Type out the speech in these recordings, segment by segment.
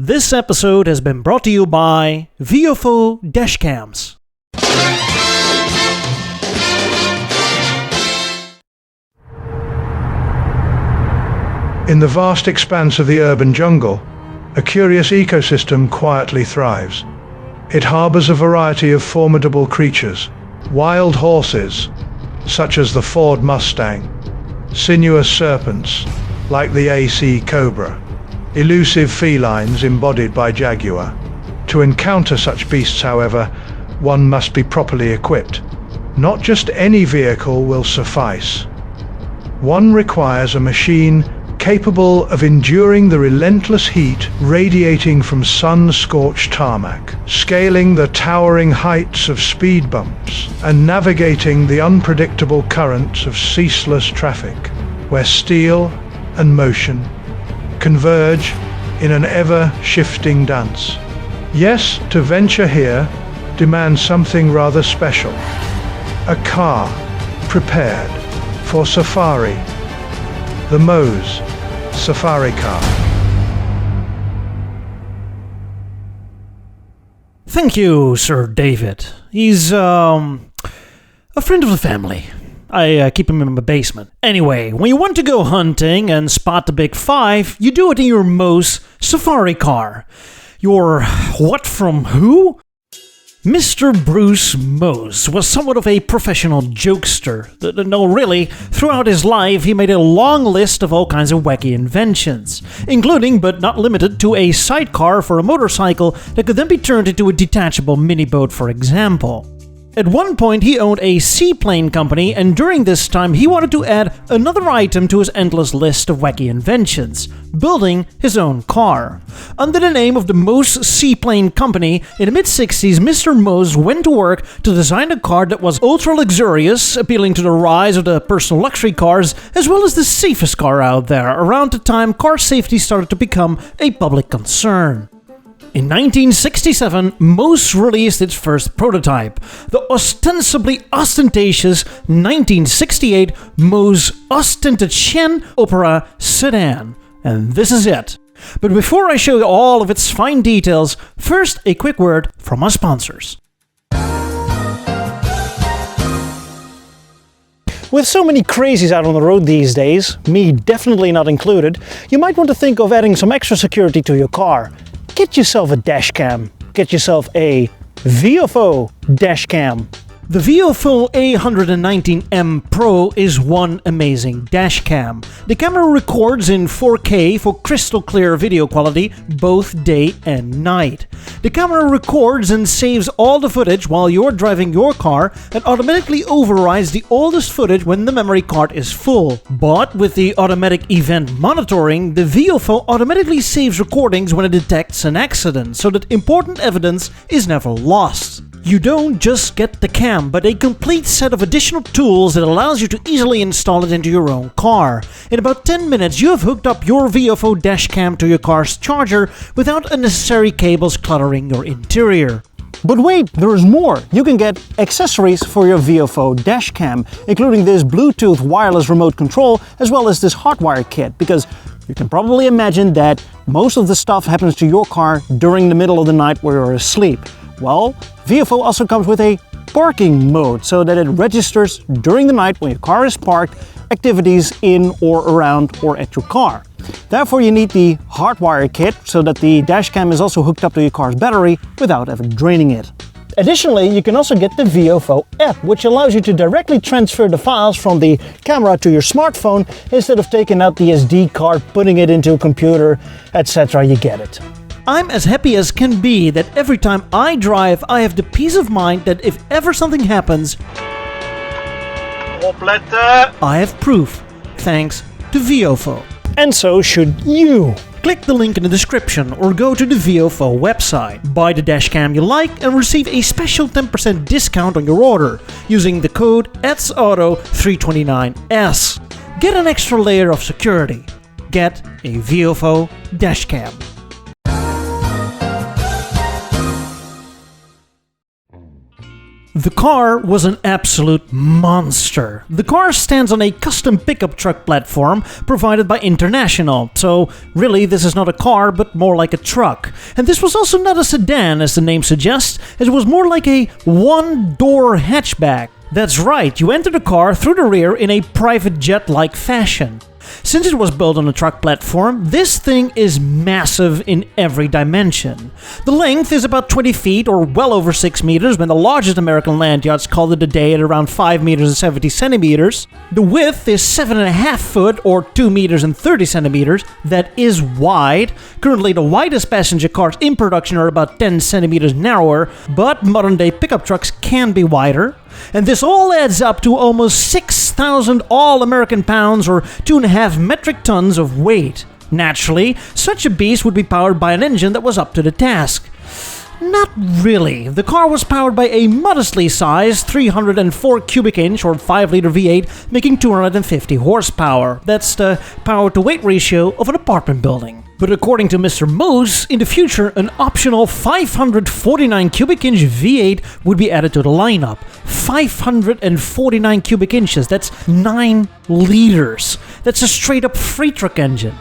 This episode has been brought to you by VFO Dashcams. In the vast expanse of the urban jungle, a curious ecosystem quietly thrives. It harbors a variety of formidable creatures, wild horses, such as the Ford Mustang, sinuous serpents, like the AC Cobra, elusive felines embodied by Jaguar. To encounter such beasts, however, one must be properly equipped. Not just any vehicle will suffice. One requires a machine capable of enduring the relentless heat radiating from sun-scorched tarmac, scaling the towering heights of speed bumps, and navigating the unpredictable currents of ceaseless traffic, where steel and motion converge in an ever-shifting dance. Yes, to venture here demands something rather special. A car prepared for safari. The Mohs Safarikar. Thank you, Sir David. He's, a friend of the family. I keep him in my basement. Anyway, when you want to go hunting and spot the big five, you do it in your Mohs Safarikar. Your what from who? Mr. Bruce Mohs was somewhat of a professional jokester. No, really, throughout his life he made a long list of all kinds of wacky inventions, including but not limited to a sidecar for a motorcycle that could then be turned into a detachable mini boat, for example. At one point he owned a seaplane company, and during this time he wanted to add another item to his endless list of wacky inventions: building his own car. Under the name of the Mohs Seaplane Company, in the mid-60s, Mr. Mohs went to work to design a car that was ultra-luxurious, appealing to the rise of the personal luxury cars, as well as the safest car out there, around the time car safety started to become a public concern. In 1967, Mohs released its first prototype, the ostensibly ostentatious 1968 Mohs Ostentatienne Opera Sedan. And this is it. But before I show you all of its fine details, first a quick word from our sponsors. With so many crazies out on the road these days, me definitely not included, you might want to think of adding some extra security to your car. Get yourself a dashcam. Get yourself a VFO dashcam. The VFO A119M Pro is one amazing dashcam. The camera records in 4K for crystal clear video quality both day and night. The camera records and saves all the footage while you're driving your car and automatically overrides the oldest footage when the memory card is full. But with the automatic event monitoring, the VFO automatically saves recordings when it detects an accident, so that important evidence is never lost. You don't just get the cam, but a complete set of additional tools that allows you to easily install it into your own car. In about 10 minutes, you have hooked up your VFO dashcam to your car's charger without unnecessary cables cluttering your interior. But wait, there is more! You can get accessories for your VFO dashcam, including this Bluetooth wireless remote control, as well as this hardwire kit, because you can probably imagine that most of the stuff happens to your car during the middle of the night where you're asleep. Well, VFO also comes with a parking mode, so that it registers during the night when your car is parked activities in or around or at your car. Therefore you need the hardwire kit so that the dashcam is also hooked up to your car's battery without ever draining it. Additionally, you can also get the VFO app, which allows you to directly transfer the files from the camera to your smartphone instead of taking out the SD card, putting it into a computer, etc. You get it. I'm as happy as can be that every time I drive, I have the peace of mind that if ever something happens, I have proof, thanks to VFO. And so should you. Click the link in the description or go to the VFO website. Buy the dashcam you like and receive a special 10% discount on your order using the code edsautoreviews. Get an extra layer of security. Get a VFO dashcam. The car was an absolute monster. The car stands on a custom pickup truck platform provided by International, so really this is not a car but more like a truck. And this was also not a sedan as the name suggests, as it was more like a one-door hatchback. That's right, you enter the car through the rear in a private jet-like fashion. Since it was built on a truck platform, this thing is massive in every dimension. The length is about 20 feet or well over 6 meters when the largest American land yachts called it a day at around 5 meters and 70 centimeters. The width is 7.5 foot or 2 meters and 30 centimeters. That is wide. Currently the widest passenger cars in production are about 10 centimeters narrower, but modern day pickup trucks can be wider. And this all adds up to almost 6,000 all-American pounds or 2.5 metric tons of weight. Naturally, such a beast would be powered by an engine that was up to the task. Not really. The car was powered by a modestly sized 304 cubic inch or 5-liter V8 making 250 horsepower. That's the power-to-weight ratio of an apartment building. But according to Mister Mohs, in the future an optional 549 cubic inch V8 would be added to the lineup. 549 cubic inches, that's 9 liters. That's a straight up freight truck engine.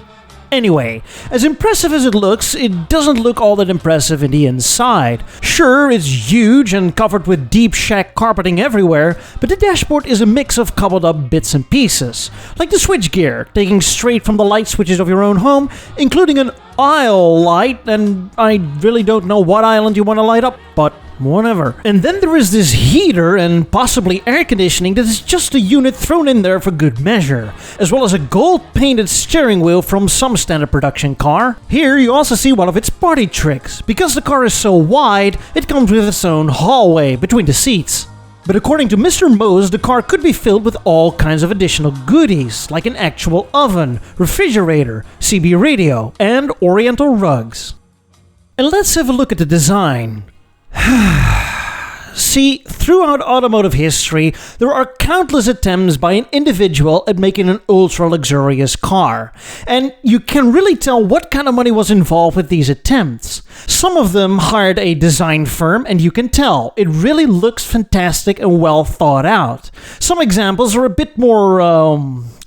Anyway, as impressive as it looks, it doesn't look all that impressive in the inside. Sure, it's huge and covered with deep shag carpeting everywhere, but the dashboard is a mix of cobbled up bits and pieces. Like the switchgear, taking straight from the light switches of your own home, including an aisle light, and I really don't know what island you want to light up, but whatever. And then there is this heater and possibly air conditioning that is just a unit thrown in there for good measure, as well as a gold-painted steering wheel from some standard production car. Here you also see one of its party tricks. Because the car is so wide, it comes with its own hallway between the seats. But according to Mister Mohs, the car could be filled with all kinds of additional goodies, like an actual oven, refrigerator, CB radio, and oriental rugs. And let's have a look at the design. See, throughout automotive history, there are countless attempts by an individual at making an ultra-luxurious car. And you can really tell what kind of money was involved with these attempts. Some of them hired a design firm, and you can tell, it really looks fantastic and well thought out. Some examples are a bit more,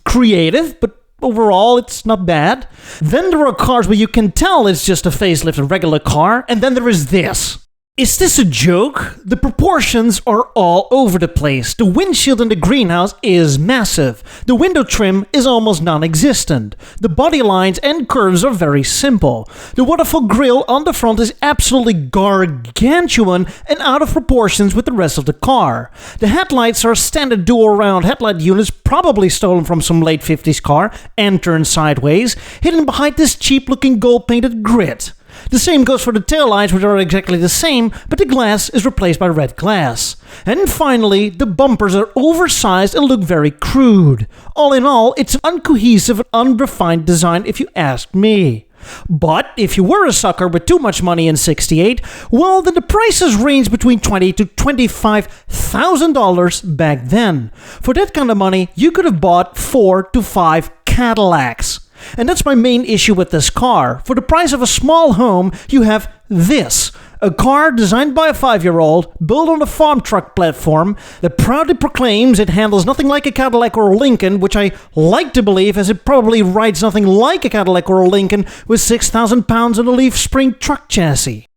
creative, but overall, it's not bad. Then there are cars where you can tell it's just a facelifted regular car, and then there is this. Is this a joke? The proportions are all over the place. The windshield in the greenhouse is massive. The window trim is almost non-existent. The body lines and curves are very simple. The waterfall grille on the front is absolutely gargantuan and out of proportions with the rest of the car. The headlights are standard dual-round headlight units probably stolen from some late 50s car and turned sideways, hidden behind this cheap-looking gold-painted grid. The same goes for the taillights, which are exactly the same, but the glass is replaced by red glass. And finally, the bumpers are oversized and look very crude. All in all, it's an uncohesive and unrefined design if you ask me. But if you were a sucker with too much money in '68, well, then the prices ranged between $20,000 to $25,000 back then. For that kind of money, you could have bought 4 to 5 Cadillacs. And that's my main issue with this car. For the price of a small home, you have this. A car designed by a 5-year-old, built on a farm truck platform, that proudly proclaims it handles nothing like a Cadillac or a Lincoln, which I like to believe as it probably rides nothing like a Cadillac or a Lincoln with 6,000 pounds on a leaf spring truck chassis.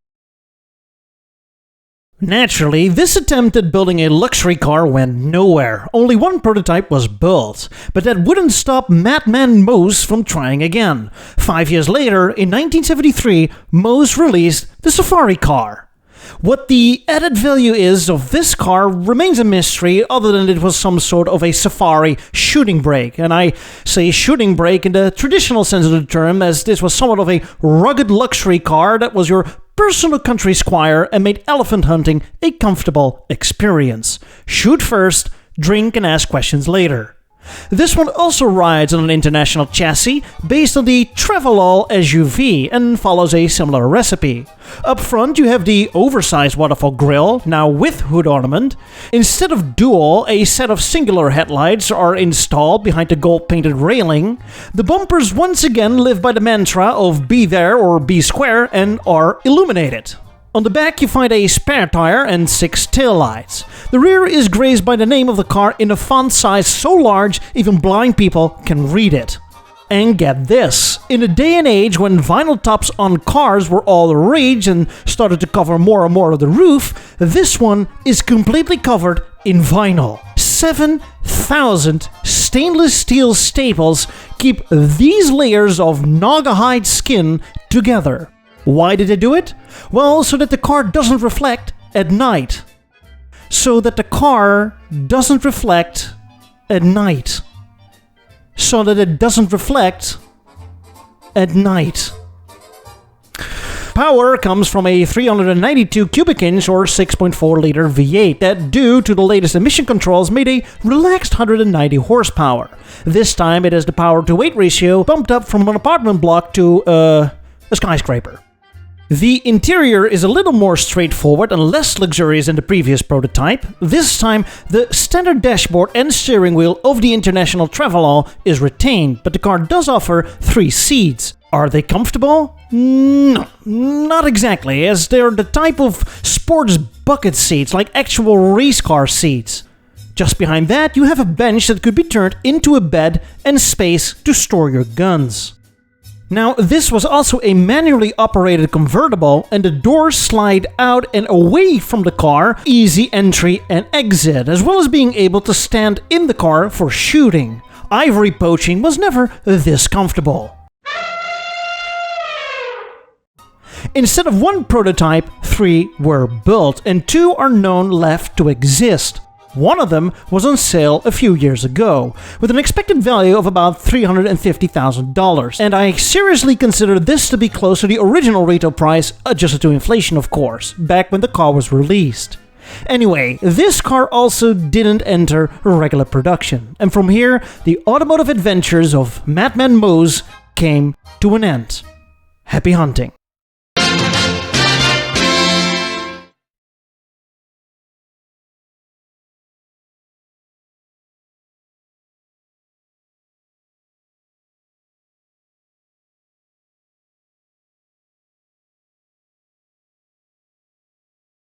Naturally, this attempt at building a luxury car went nowhere. Only one prototype was built. But that wouldn't stop Madman Mohs from trying again. 5 years later, in 1973, Mohs released the Safari car. What the added value is of this car remains a mystery, other than it was some sort of a Safari shooting brake. And I say shooting brake in the traditional sense of the term, as this was somewhat of a rugged luxury car that was your personal country squire and made elephant hunting a comfortable experience. Shoot first, drink and ask questions later. This one also rides on an international chassis based on the Travelall SUV and follows a similar recipe. Up front you have the oversized waterfall grille, now with hood ornament. Instead of dual, a set of singular headlights are installed behind the gold-painted railing. The bumpers once again live by the mantra of be there or be square and are illuminated. On the back you find a spare tire and 6 taillights. The rear is graced by the name of the car in a font size so large even blind people can read it. And get this, in a day and age when vinyl tops on cars were all the rage and started to cover more and more of the roof, this one is completely covered in vinyl. 7,000 stainless steel staples keep these layers of Naugahyde skin together. Why did they do it? Well, so that the car doesn't reflect at night. So that the car doesn't reflect at night. So that it doesn't reflect at night. Power comes from a 392 cubic inch or 6.4 liter V8 that, due to the latest emission controls, made a relaxed 190 horsepower. This time it has the power to weight ratio bumped up from an apartment block to a skyscraper. The interior is a little more straightforward and less luxurious than the previous prototype. This time, the standard dashboard and steering wheel of the International Travelall is retained, but the car does offer 3 seats. Are they comfortable? No, not exactly, as they're the type of sports bucket seats, like actual race car seats. Just behind that, you have a bench that could be turned into a bed and space to store your guns. Now, this was also a manually operated convertible, and the doors slide out and away from the car, easy entry and exit, as well as being able to stand in the car for shooting. Ivory poaching was never this comfortable. Instead of 1 prototype, 3 were built, and 2 are known left to exist. One of them was on sale a few years ago, with an expected value of about $350,000, and I seriously consider this to be close to the original retail price, adjusted to inflation of course, back when the car was released. Anyway, this car also didn't enter regular production, and from here, the automotive adventures of Madman Mohs came to an end. Happy hunting!